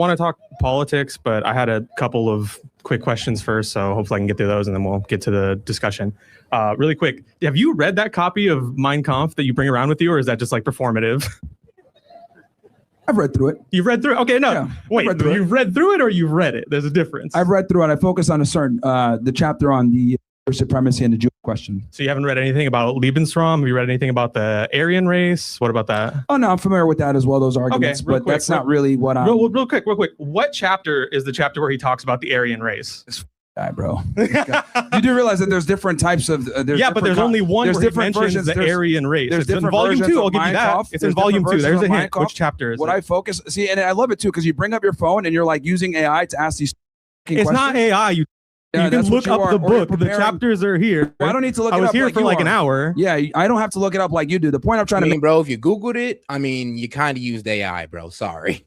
want to talk politics, but I had a couple of quick questions first, so hopefully I can get through those and then we'll get to the discussion. Really quick, have you read that copy of Mein Kampf that you bring around with you, or is that just like performative? I've read through it. You've read through it? Okay, no. Yeah, wait, you've read through it or you've read it? There's a difference. I've read through it. I focus on a certain, the chapter on the supremacy and the Jewish question. So you haven't read anything about Lebensraum? Have you read anything about the Aryan race? What about that? Oh, no, I'm familiar with that as well, those arguments, but that's not really what I'm... Real quick. What chapter is the chapter where he talks about the Aryan race? This guy, bro. You do realize that there's different types of... but there's only one where he mentions the Aryan race. It's in volume 2, I'll give you that. It's in volume 2. There's a hint. Which chapter is it? What I focus... See, and I love it, too, because you bring up your phone and you're like using AI to ask these questions. It's not AI, you can look up the book. The chapters are here. Well, I don't need to look it up. I was here for like an hour. Yeah, I don't have to look it up like you do. The point I'm trying to make, bro, if you Googled it, I mean, you kind of used AI, bro. Sorry.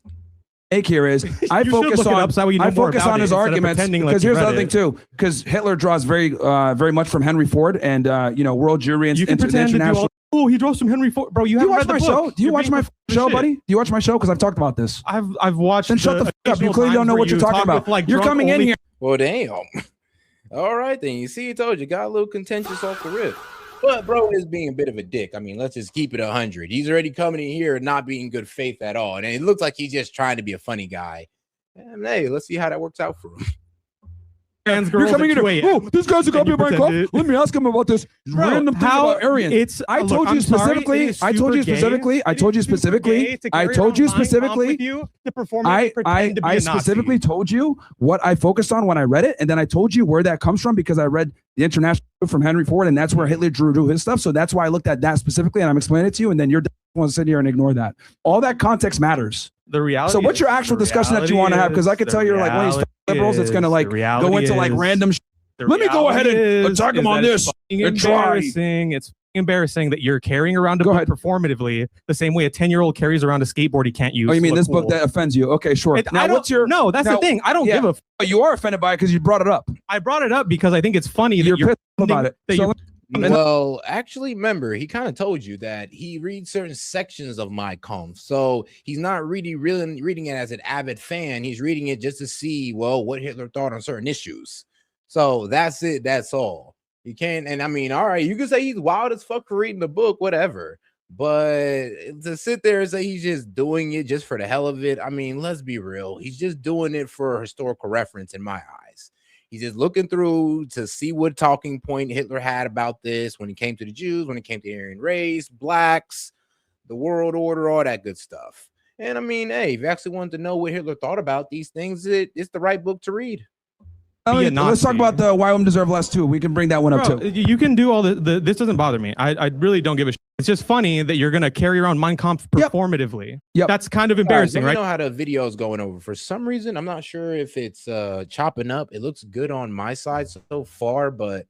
Here is I focus on his arguments because here's the other thing too, because Hitler draws very much from Henry Ford and world Jewry and international. Oh, he draws from Henry Ford, bro. You haven't read the book. Do you watch my show, buddy? Do you watch my show? Because I've talked about this. I've watched. Then shut the fuck up. You clearly don't know what you're talking about. Like, you're coming in here. Well, damn. All right, then. You see, I told you, got a little contentious off the rip. But bro is being a bit of a dick. I mean, let's just keep it 100. He's already coming in here and not being good faith at all. And it looks like he's just trying to be a funny guy. And hey, let's see how that works out for him. You're coming in here. Oh, this guy's a copy of my cup. Let me ask him about this random thing about Aryan. I told you specifically. I told you specifically told you what I focused on when I read it, and then I told you where that comes from because I read the International from Henry Ford, and that's where Hitler drew his stuff. So that's why I looked at that specifically, and I'm explaining it to you, and then you're going to sit here and ignore that. All that context matters. The reality. So what's your actual discussion that you want to have? Because I could tell you're like one of these liberals that's going to like go into like random. Let me go ahead and attack him on this. It's embarrassing that you're carrying around a book performatively the same way a 10-year-old carries around a skateboard he can't use. Oh, you mean this book that offends you? Okay, sure. Now, what's your... No, that's the thing. I don't give a... You are offended by it because you brought it up. I brought it up because I think it's funny that you're pissed about it. Well, actually, remember, he kind of told you that he reads certain sections of Mein Kampf. So he's not really reading it as an avid fan. He's reading it just to see, well, what Hitler thought on certain issues. So that's it. That's all. You can't. And I mean, all right, you can say he's wild as fuck for reading the book, whatever. But to sit there and say he's just doing it just for the hell of it, I mean, let's be real. He's just doing it for historical reference in my eyes. He's just looking through to see what talking point Hitler had about this when it came to the Jews, when it came to the Aryan race, blacks, the world order, all that good stuff. And I mean, hey, if you actually wanted to know what Hitler thought about these things, it's the right book to read. Let's talk about the Why Women Deserve Less too. We can bring that one up too. You can do all this doesn't bother me. I really don't give a shit. It's just funny that you're going to carry around Mein Kampf performatively. Yep. That's kind of embarrassing, right? I know how the video is going over. For some reason, I'm not sure if it's chopping up. It looks good on my side so far, but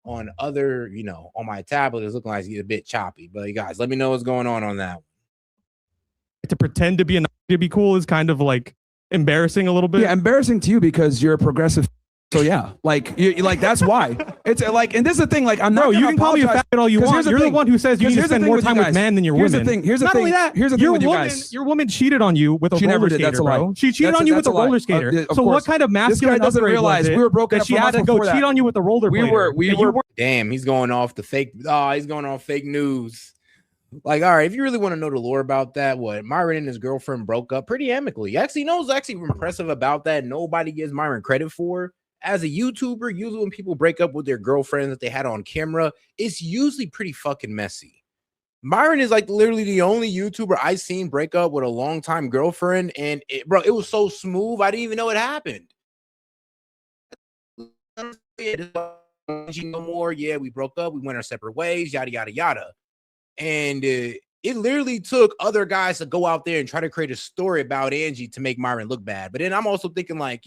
on other, on my tablet, it's looking like it's a bit choppy. But you guys, let me know what's going on that one. To pretend to be cool is kind of like embarrassing a little bit. Yeah, embarrassing to you because you're a progressive. So yeah, like that's why it's like, and this is the thing. Like I'm not. Bro, you can call me a faggot all you want. You're the one who says you need to spend more time with men than your women. Here's the thing. Only that. Here's the thing with you guys. Your woman cheated on you with a roller skater, bro. She cheated on you with a roller skater. So what kind of masculine doesn't realize we were broken that she had to go cheat on you with a roller skater? We were. Damn, he's going off the fake. He's going off fake news. Like, all right, if you really want to know the lore about that, Myron and his girlfriend broke up pretty amicably. Actually, impressive about that. Nobody gives Myron credit for. As a YouTuber, usually when people break up with their girlfriends that they had on camera, it's usually pretty fucking messy. Myron is like literally the only YouTuber I've seen break up with a longtime girlfriend, and it was so smooth, I didn't even know it happened. No more. Yeah, we broke up. We went our separate ways. Yada yada yada. And it literally took other guys to go out there and try to create a story about Angie to make Myron look bad. But then I'm also thinking like,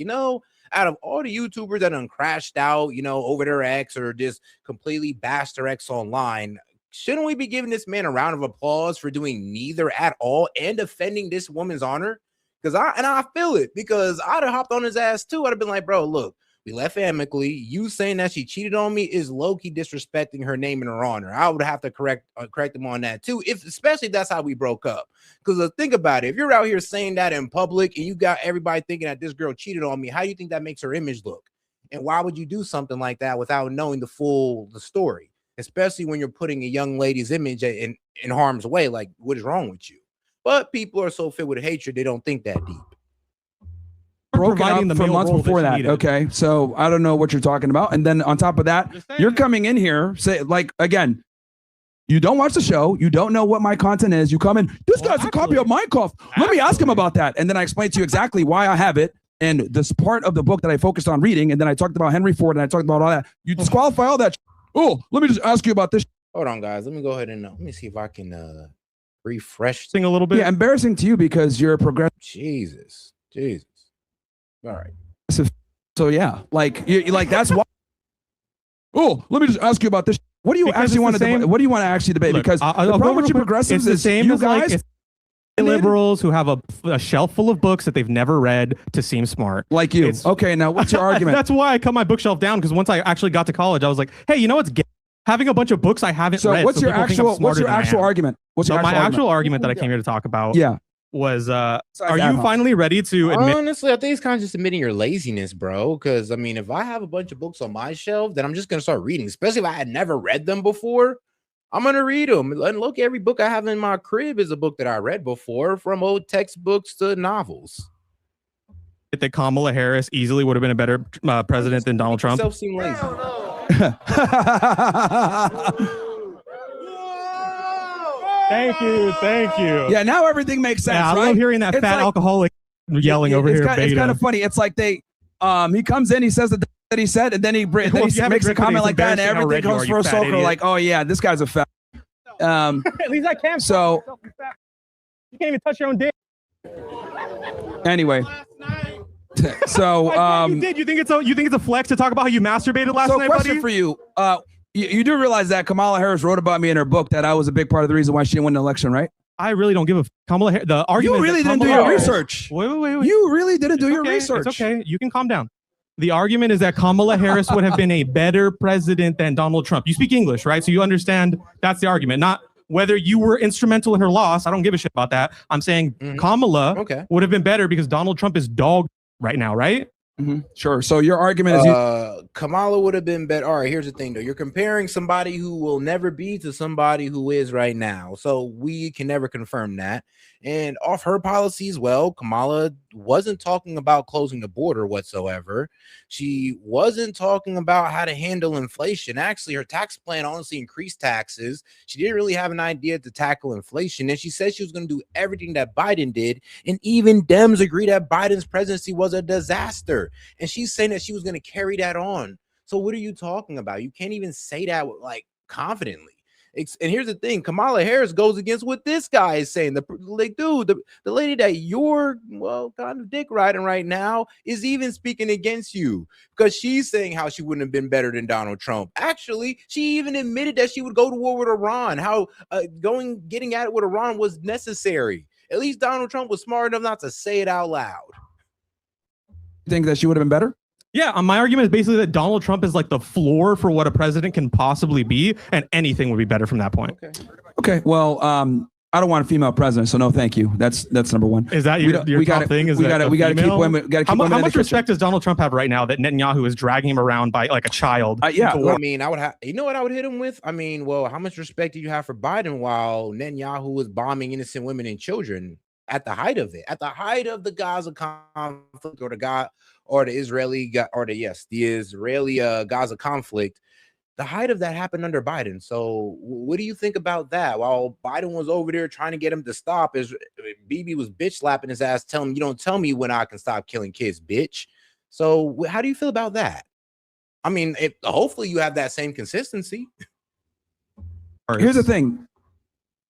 out of all the YouTubers that done crashed out, over their ex or just completely bashed their ex online, shouldn't we be giving this man a round of applause for doing neither at all and defending this woman's honor? Because I feel it, because I'd have hopped on his ass too. I'd have been like, bro, look, We left amicably. You saying that she cheated on me is low-key disrespecting her name and her honor. I would have to correct them on that too, especially if that's how we broke up. Because think about it. If you're out here saying that in public and you got everybody thinking that this girl cheated on me, how do you think that makes her image look? And why would you do something like that without knowing the story? Especially when you're putting a young lady's image in harm's way. Like, what is wrong with you? But people are so filled with hatred, they don't think that deep. Broken up for months before that. Okay, so I don't know what you're talking about. And then on top of that, you're coming in here, say like again, you don't watch the show, you don't know what my content is. You come in, this guy's a copy of Minecraft. Let me ask him about that, and then I explain to you exactly why I have it and this part of the book that I focused on reading. And then I talked about Henry Ford and I talked about all that. You disqualify all that. Oh, let me just ask you about this. Hold on, guys. Let me go ahead and let me see if I can refresh thing a little bit. Yeah, embarrassing to you because you're a progressive. Jesus. All right. So yeah, like you like that's why. Oh, let me just ask you about this. What do you actually want to? What do you want to actually debate? Because the problem with you progressives is the same as guys. Liberals who have a shelf full of books that they've never read to seem smart. Like you. Okay, now what's your argument? That's why I cut my bookshelf down, because once I actually got to college, I was like, hey, you know what's having a bunch of books I haven't read. So what's your actual argument? My actual argument that I came here to talk about was are you finally ready to admit? Honestly, I think it's kind of just admitting your laziness, bro. Because I mean, if I have a bunch of books on my shelf, then I'm just gonna start reading, especially if I had never read them before. I'm gonna read them. And look, every book I have in my crib is a book that I read before, from old textbooks to novels. That Kamala Harris easily would have been a better president than Donald Trump. Seem lazy. Thank you. Yeah, now everything makes sense. Yeah, I right? love hearing that fat alcoholic yelling over here. It's kind of funny. It's like he comes in, he says that he said, and then he makes a comment like that, and everything goes full circle. Like, oh yeah, this guy's a fat. At least I can. So you can't even touch your own dick. Anyway. So you did. You think it's a flex to talk about how you masturbated last night, question buddy? for you. You do realize that Kamala Harris wrote about me in her book that I was a big part of the reason why she didn't win the election, right? I really don't give a Kamala Harris. The argument. You really didn't do your research. Wait. You really didn't do your research. It's okay. You can calm down. The argument is that Kamala Harris would have been a better president than Donald Trump. You speak English, right? So you understand that's the argument, not whether you were instrumental in her loss. I don't give a shit about that. I'm saying Kamala would have been better because Donald Trump is dog right now, right? Sure. So your argument is Kamala would have been better. All right, here's the thing though. You're comparing somebody who will never be to somebody who is right now. So we can never confirm that. And off her policies, well, Kamala wasn't talking about closing the border whatsoever. She wasn't talking about how to handle inflation. Actually, her tax plan honestly increased taxes. She didn't really have an idea to tackle inflation. And she said she was going to do everything that Biden did. And even Dems agree that Biden's presidency was a disaster. And she's saying that she was going to carry that on. So what are you talking about? You can't even say that like confidently. And here's the thing, Kamala Harris goes against what this guy is saying. The lady that you're, kind of dick riding right now is even speaking against you because she's saying how she wouldn't have been better than Donald Trump. Actually, she even admitted that she would go to war with Iran, how getting at it with Iran was necessary. At least Donald Trump was smart enough not to say it out loud. You think that she would have been better? Yeah, my argument is basically that Donald Trump is like the floor for what a president can possibly be, and anything would be better from that point. Okay. Well, I don't want a female president, so no, thank you. That's number one. Is that your top thing? Is we got to keep women. How much respect does Donald Trump have right now that Netanyahu is dragging him around by like a child? Yeah, I mean, I would have. You know what I would hit him with? I mean, well, how much respect do you have for Biden while Netanyahu was bombing innocent women and children at the height of it, at the height of the Gaza conflict or the Israeli Gaza conflict? The height of that happened under Biden. So what do you think about that? While Biden was over there trying to get him to stop, Bibi was bitch slapping his ass, telling him, you don't tell me when I can stop killing kids, bitch. So how do you feel about that? I mean, hopefully you have that same consistency. Here's the thing.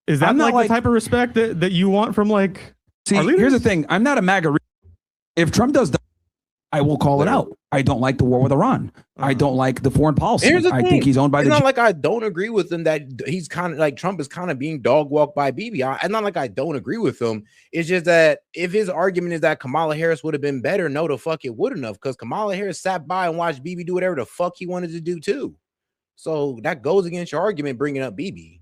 Is that like the type of respect that you want from like? See, here's the thing. I'm not a MAGA. If Trump does that, I will call it out. I don't like the war with Iran. I don't like the foreign policy. Here's the I thing. think he's owned by it's the. Not like I don't agree with him that he's kind of like Trump is kind of being dog walked by Bibi. It's not like I don't agree with him. It's just that if his argument is that Kamala Harris would have been better, no, the fuck it wouldn't have, because Kamala Harris sat by and watched Bibi do whatever the fuck he wanted to do too. So that goes against your argument bringing up Bibi.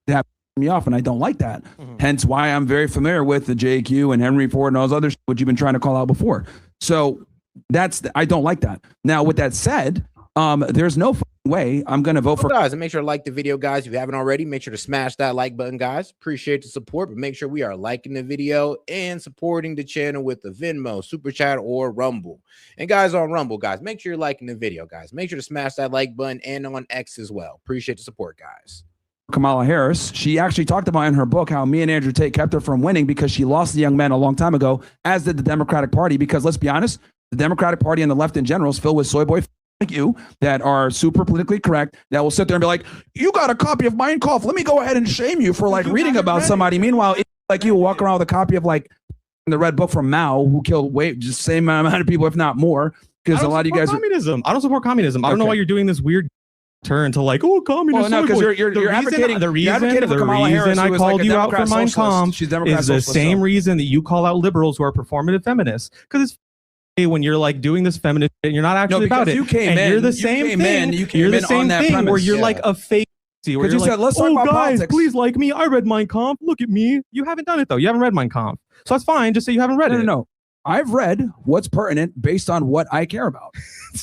That me off, and I don't like that. Hence why I'm very familiar with the JQ and Henry Ford and all those others, which you've been trying to call out before. So I don't like that. Now, with that said, there's no way I'm going to vote for guys. And make sure to like the video, guys. If you haven't already, make sure to smash that like button, guys. Appreciate the support, but make sure we are liking the video and supporting the channel with the Venmo, Super Chat, or Rumble. And guys, on Rumble, guys, make sure you're liking the video, guys. Make sure to smash that like button, and on X as well. Appreciate the support, guys. Kamala Harris. She actually talked about in her book how me and Andrew Tate kept her from winning because she lost the young men a long time ago, as did the Democratic Party. Because let's be honest, the Democratic Party and the left in general is filled with soy boy like you that are super politically correct, that will sit there and be like, you got a copy of Mein Kampf, let me go ahead and shame you for like reading about somebody. Meanwhile, like you walk around with a copy of like the red book from Mao, who killed just the same amount of people, if not more. Because a lot of you guys communism. I don't support communism. I don't know why you're doing this weird turn to like, oh, communism. Well, no, because you're advocating the reason I called you out for Mein Kampf is the same reason that you call out liberals who are performative feminists. Because it's when you're like doing this feminist shit, you're not actually about it. You're the same thing. You're the same thing where you're like a fake. Where you're like, let's talk about politics. Please like me. I read Mein Kampf. Look at me. You haven't done it though. You haven't read Mein Kampf. So that's fine. Just say you haven't read it. No. I've read what's pertinent based on what I care about.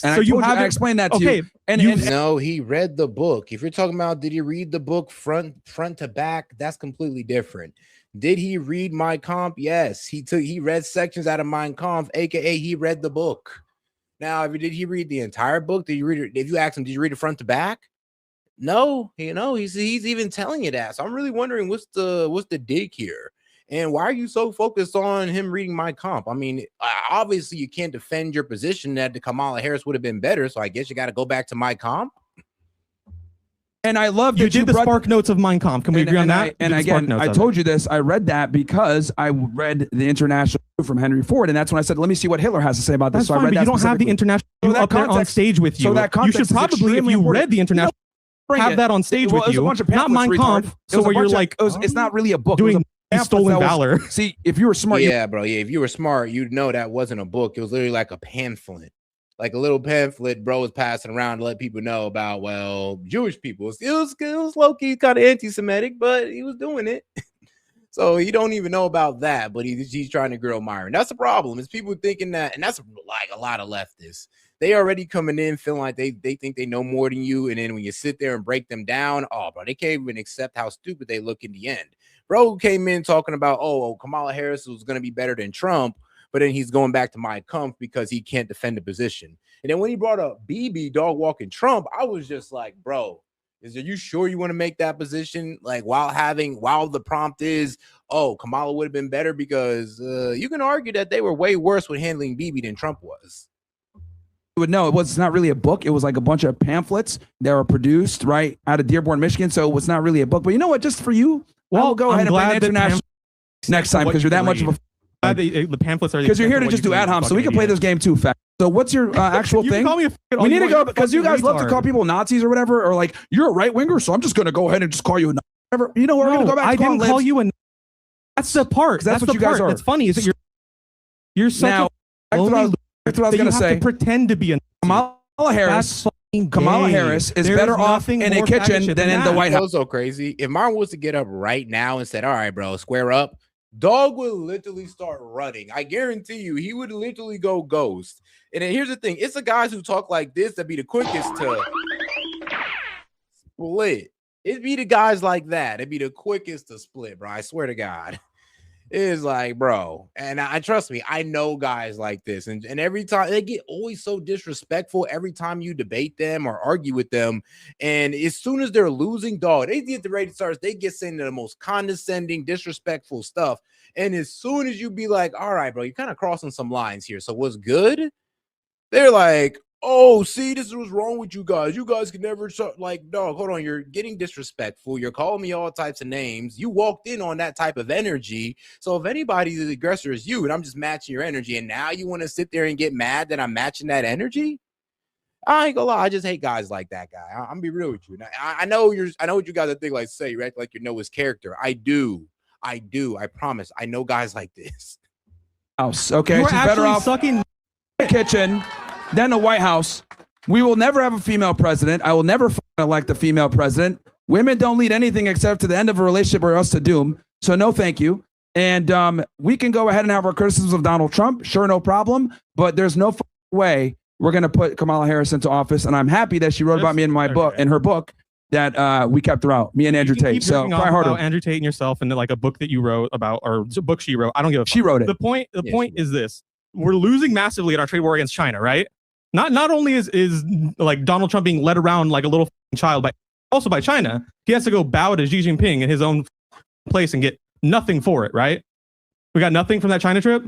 And so I explained that to you. And no, he read the book. If you're talking about did he read the book front to back, that's completely different. Did he read Mein Kampf? Yes, he read sections out of Mein Kampf, aka he read the book. Now, did he read the entire book? Did you read it? If you ask him, did you read it front to back? No, he's even telling you that. So I'm really wondering what's the dig here. And why are you so focused on him reading Mein Kampf? I mean, obviously you can't defend your position that the Kamala Harris would have been better. So I guess you got to go back to Mein Kampf. And I love that you did the spark notes of Mein Kampf. Can we agree on that? And again, I told you this. I read that because I read the International from Henry Ford, and that's when I said, "Let me see what Hitler has to say about this." That's fine, but you don't have the International up there on stage with you. So that you should probably, if you read the International, have that on stage with you. Not Mein Kampf. So where you're like, it's not really a book. Doing stolen valor. See, if you were smart, bro. Yeah, if you were smart, you'd know that wasn't a book. It was literally like a pamphlet. Like a little pamphlet bro was passing around to let people know about, well, Jewish people. It was low-key kind of anti-Semitic, but he was doing it. So you don't even know about that, but he's trying to grill Myron. That's the problem. Is people thinking that, and that's like a lot of leftists. They already coming in feeling like they think they know more than you, and then when you sit there and break them down, oh, bro, they can't even accept how stupid they look in the end. Bro came in talking about, oh, Kamala Harris was going to be better than Trump, but then he's going back to Mein Kampf because he can't defend the position. And then when he brought up Bibi dog walking Trump, I was just like, bro, are you sure you want to make that position? Like while the prompt is, oh, Kamala would have been better, because you can argue that they were way worse with handling Bibi than Trump was. No, it's not really a book. It was like a bunch of pamphlets that were produced right out of Dearborn, Michigan. So it was not really a book. But you know what? Just for you, well, go ahead and play international next time, because you're that much of a. The pamphlets are because you're here to just do ad hoc, so we can play this game too fast. So what's your actual thing? We need to go, because you guys love to call people Nazis or whatever, or like you're a right winger, so I'm just going to go ahead and just call you a whatever. You know, we're going to go back. I didn't call you a. That's the part. That's what you guys are. It's funny is that you're such now. That's what I was going to say. To pretend to be a Kamala Harris. Kamala Harris is better off in a kitchen than in the White House. So crazy. If Myron was to get up right now and said, "All right, bro, square up," dog would literally start running. I guarantee you, he would literally go ghost. And then here's the thing: it's the guys who talk like this that be the quickest to split. It'd be the guys like that. It'd be the quickest to split, bro. I swear to God. It is like, bro, and I trust me, I know guys like this, and every time they get always so disrespectful every time you debate them or argue with them, and as soon as they're losing, dog, they get the rated stars, they get saying the most condescending, disrespectful stuff, and as soon as you be like, all right, bro, you're kind of crossing some lines here, so what's good? They're like, oh, see, this is what's wrong with you guys. You guys can never like, dog, hold on. You're getting disrespectful. You're calling me all types of names. You walked in on that type of energy. So if anybody's the aggressor is you, and I'm just matching your energy, and now you want to sit there and get mad that I'm matching that energy? I ain't gonna lie, I just hate guys like that guy. I'm gonna be real with you. Now, I know what you guys think, like say, right? Like you know his character. I do. I promise. I know guys like this. House. Okay, You are she's better actually off sucking the kitchen than the White House. We will never have a female president. I will never elect a female president. Women don't lead anything except to the end of a relationship or else to doom. So no, thank you. And we can go ahead and have our criticisms of Donald Trump. Sure, no problem. But there's no way we're going to put Kamala Harris into office. And I'm happy that she wrote about me in my book, in her book, that we kept her out, me and Andrew Tate. So try harder. Andrew Tate and yourself, and like a book that you wrote about, or a book she wrote. I don't give a fuck. She wrote it. The point is this: we're losing massively in our trade war against China, right? Not only is like Donald Trump being led around like a little child, but also by China. He has to go bow to Xi Jinping in his own place and get nothing for it, right? We got nothing from that China trip.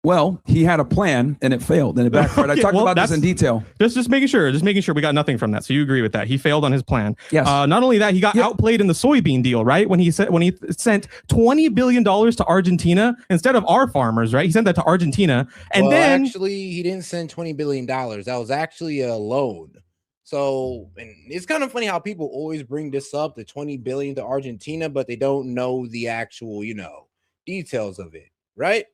Well, he had a plan and it failed and it backfired. Okay, I talked about this in detail. Just making sure we got nothing from that. So you agree with that? He failed on his plan. Yes. Not only that, he got outplayed in the soybean deal, right? When he sent $20 billion to Argentina instead of our farmers, right? He sent that to Argentina, and then actually he didn't send $20 billion. That was actually a loan. So, and it's kind of funny how people always bring this up, the $20 billion to Argentina, but they don't know the actual, details of it, right?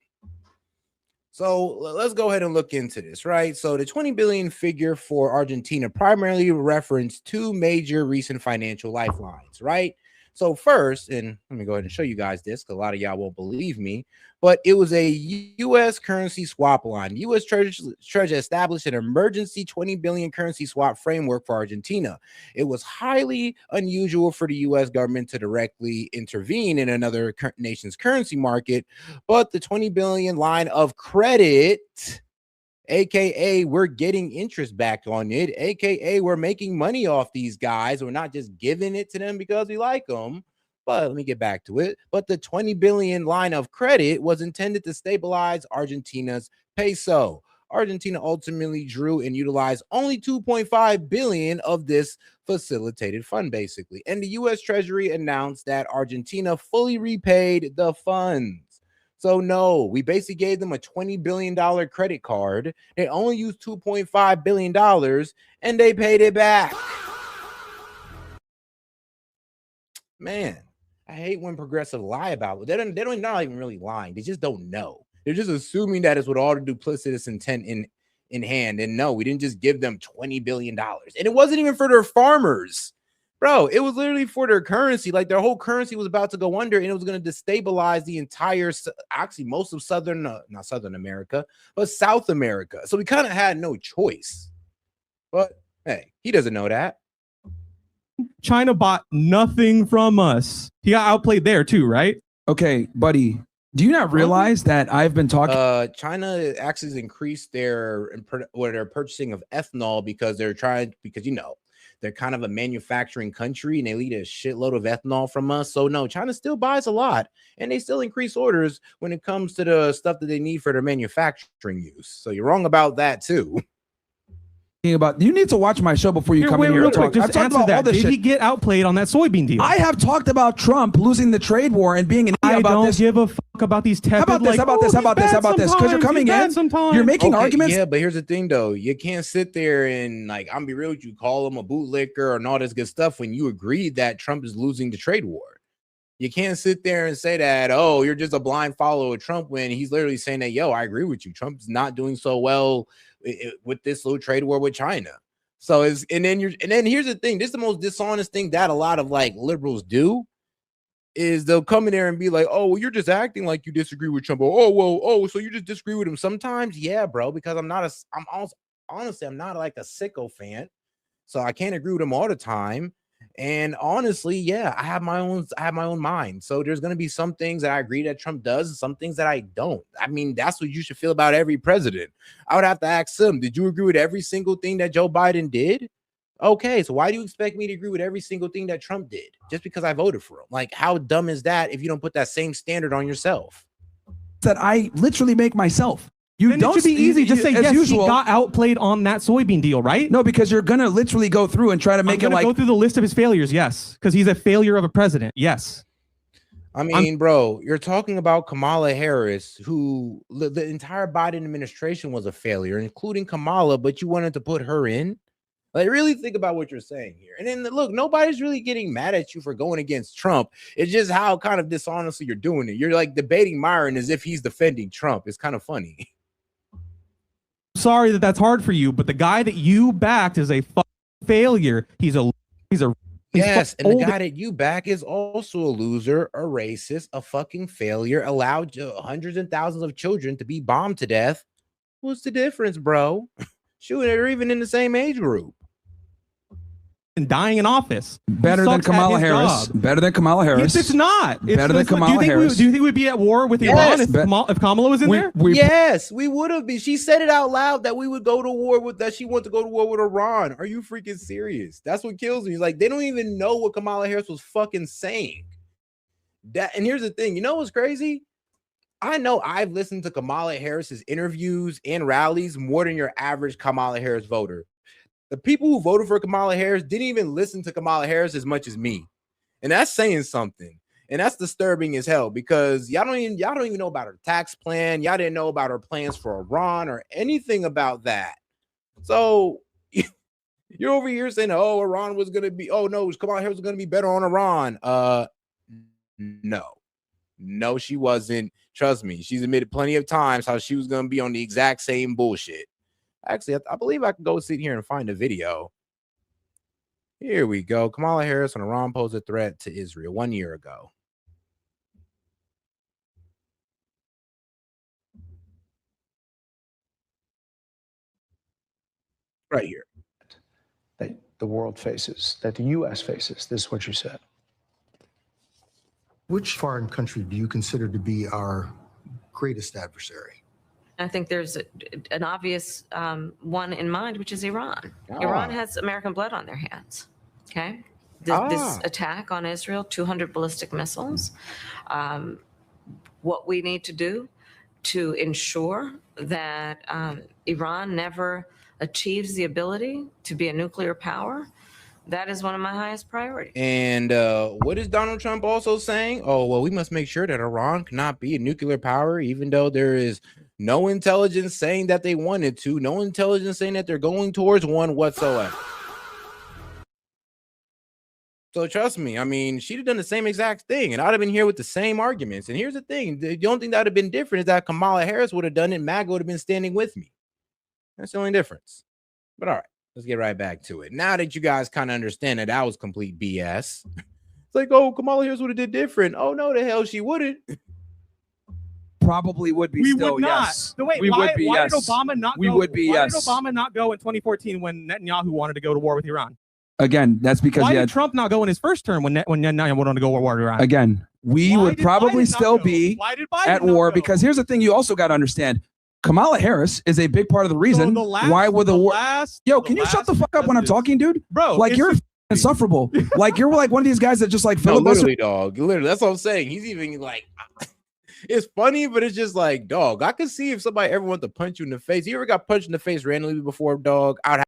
So let's go ahead and look into this, right? So the 20 billion figure for Argentina primarily referenced two major recent financial lifelines, right? So first, and let me go ahead and show you guys this because a lot of y'all won't believe me, but it was a U.S. currency swap line. U.S. Treasury established an emergency 20 billion currency swap framework for Argentina. It was highly unusual for the U.S. government to directly intervene in another nation's currency market, but the 20 billion line of credit, AKA we're getting interest back on it, AKA we're making money off these guys. We're not just giving it to them because we like them. But let me get back to it. But the 20 billion line of credit was intended to stabilize Argentina's peso. Argentina ultimately drew and utilized only 2.5 billion of this facilitated fund, basically. And the U.S. Treasury announced that Argentina fully repaid the funds. So no, we basically gave them a $20 billion credit card. They only used $2.5 billion and they paid it back. Man, I hate when progressive lie about it. They're not even really lying. They just don't know. They're just assuming that it's with all the duplicitous intent in hand. And no, we didn't just give them $20 billion. And it wasn't even for their farmers. Bro, it was literally for their currency. Like their whole currency was about to go under and it was going to destabilize the entire, actually most of not Southern America, but South America. So we kind of had no choice. But hey, he doesn't know that. China bought nothing from us. He got outplayed there too, right? Okay, buddy. Do you not realize that I've been talking? China actually has increased their purchasing of ethanol because they're kind of a manufacturing country and they lead a shitload of ethanol from us. So no, China still buys a lot and they still increase orders when it comes to the stuff that they need for their manufacturing use. So you're wrong about that too. You need to watch my show before you come in here and talk. Just answer that. Did he get outplayed on that soybean deal? I have talked about Trump losing the trade war and being an idiot about this. I don't give a fuck about these tepid, How about this? Because you're coming in, you're making arguments. Yeah, but here's the thing though. You can't sit there and like, I'm be real with you, call him a bootlicker and all this good stuff when you agreed that Trump is losing the trade war. You can't sit there and say that, oh, you're just a blind follower of Trump when he's literally saying that, yo, I agree with you. Trump's not doing so well with this little trade war with China. So and then here's the thing. This is the most dishonest thing that a lot of like liberals do is they'll come in there and be like, oh, well, you're just acting like you disagree with Trump. So you just disagree with him sometimes? Yeah, bro, because I'm not like a sicko fan. So I can't agree with him all the time. And honestly, yeah, I have my own mind. So there's going to be some things that I agree that Trump does and some things that I don't. I mean, that's what you should feel about every president. I would have to ask him, did you agree with every single thing that Joe Biden did? Okay, so why do you expect me to agree with every single thing that Trump did just because I voted for him? Like, how dumb is that if you don't put that same standard on yourself? That I literally make myself. You Then don't. it should be easy. Just say as yes. usual. He got outplayed on that soybean deal, right? No, because you're gonna literally go through and try to make it like go through the list of his failures. Yes, because he's a failure of a president. Yes. I mean, bro, you're talking about Kamala Harris, who the entire Biden administration was a failure, including Kamala, but you wanted to put her in. Like, really think about what you're saying here. And then look, nobody's really getting mad at you for going against Trump. It's just how kind of dishonestly you're doing it. You're like debating Myron as if he's defending Trump. It's kind of funny. Sorry that that's hard for you, but the guy that you backed is a failure. He's Yes, and the guy that you back is also a loser, a racist, a fucking failure, allowed hundreds and thousands of children to be bombed to death. What's the difference, bro? Shoot, they're even in the same age group. And dying in office. Better than Kamala Harris. Better than Kamala Harris. Yes, it's not. Better than Kamala Harris. Do you think we'd be at war with Iran if Kamala was in there? Yes, we would have been. She said it out loud that we would go to war with, that she wanted to go to war with Iran. Are you freaking serious? That's what kills me. Like, they don't even know what Kamala Harris was fucking saying. And here's the thing. You know what's crazy? I know I've listened to Kamala Harris's interviews and rallies more than your average Kamala Harris voter. The people who voted for Kamala Harris didn't even listen to Kamala Harris as much as me. And that's saying something. And that's disturbing as hell, because y'all don't even know about her tax plan. Y'all didn't know about her plans for Iran or anything about that. So you're over here saying, oh, Iran was going to be, oh no, Kamala Harris was going to be better on Iran. No, she wasn't. Trust me. She's admitted plenty of times how she was going to be on the exact same bullshit. Actually, I believe I can go sit here and find a video. Here we go. Kamala Harris on Iran posed a threat to Israel 1 year ago. Right here. That the world faces, that the U.S. faces. This is what you said. Which foreign country do you consider to be our greatest adversary? I think there's an obvious one in mind, which is Iran. Iran has American blood on their hands. Okay. This attack on Israel, 200 ballistic missiles. What we need to do to ensure that Iran never achieves the ability to be a nuclear power, that is one of my highest priorities. And what is Donald Trump also saying? Oh, well, we must make sure that Iran cannot be a nuclear power, even though there is no intelligence saying that they wanted to, no intelligence saying that they're going towards one whatsoever. So trust me, I mean, she'd have done the same exact thing, and I'd have been here with the same arguments. And here's the thing. The only thing that would have been different is that Kamala Harris would have done it, MAGA would have been standing with me. That's the only difference. But all right, let's get right back to it. Now that you guys kind of understand that was complete BS, it's like, oh, Kamala Harris would have did different. Oh, no, the hell she wouldn't. Probably would be. We still, would not. yes. No, wait, we why, would be. why Yes. did Obama not we go? would be. Why Yes. did Obama not go in 2014 when Netanyahu wanted to go to war with Iran? Again, that's because why did Trump not go in his first term when Netanyahu wanted to go to war with Iran? Again, we would probably still be at war, because here's the thing you also got to understand. Kamala Harris is a big part of the reason why would the war. Yo, can you shut the fuck up when I'm talking, dude? Bro, like you're insufferable. Like you're like one of these guys that just like filibuster. Literally, dog. Literally, that's what I'm saying. He's even like, it's funny, but it's just like, dog. I can see if somebody ever wanted to punch you in the face. You ever got punched in the face randomly before, dog? I'd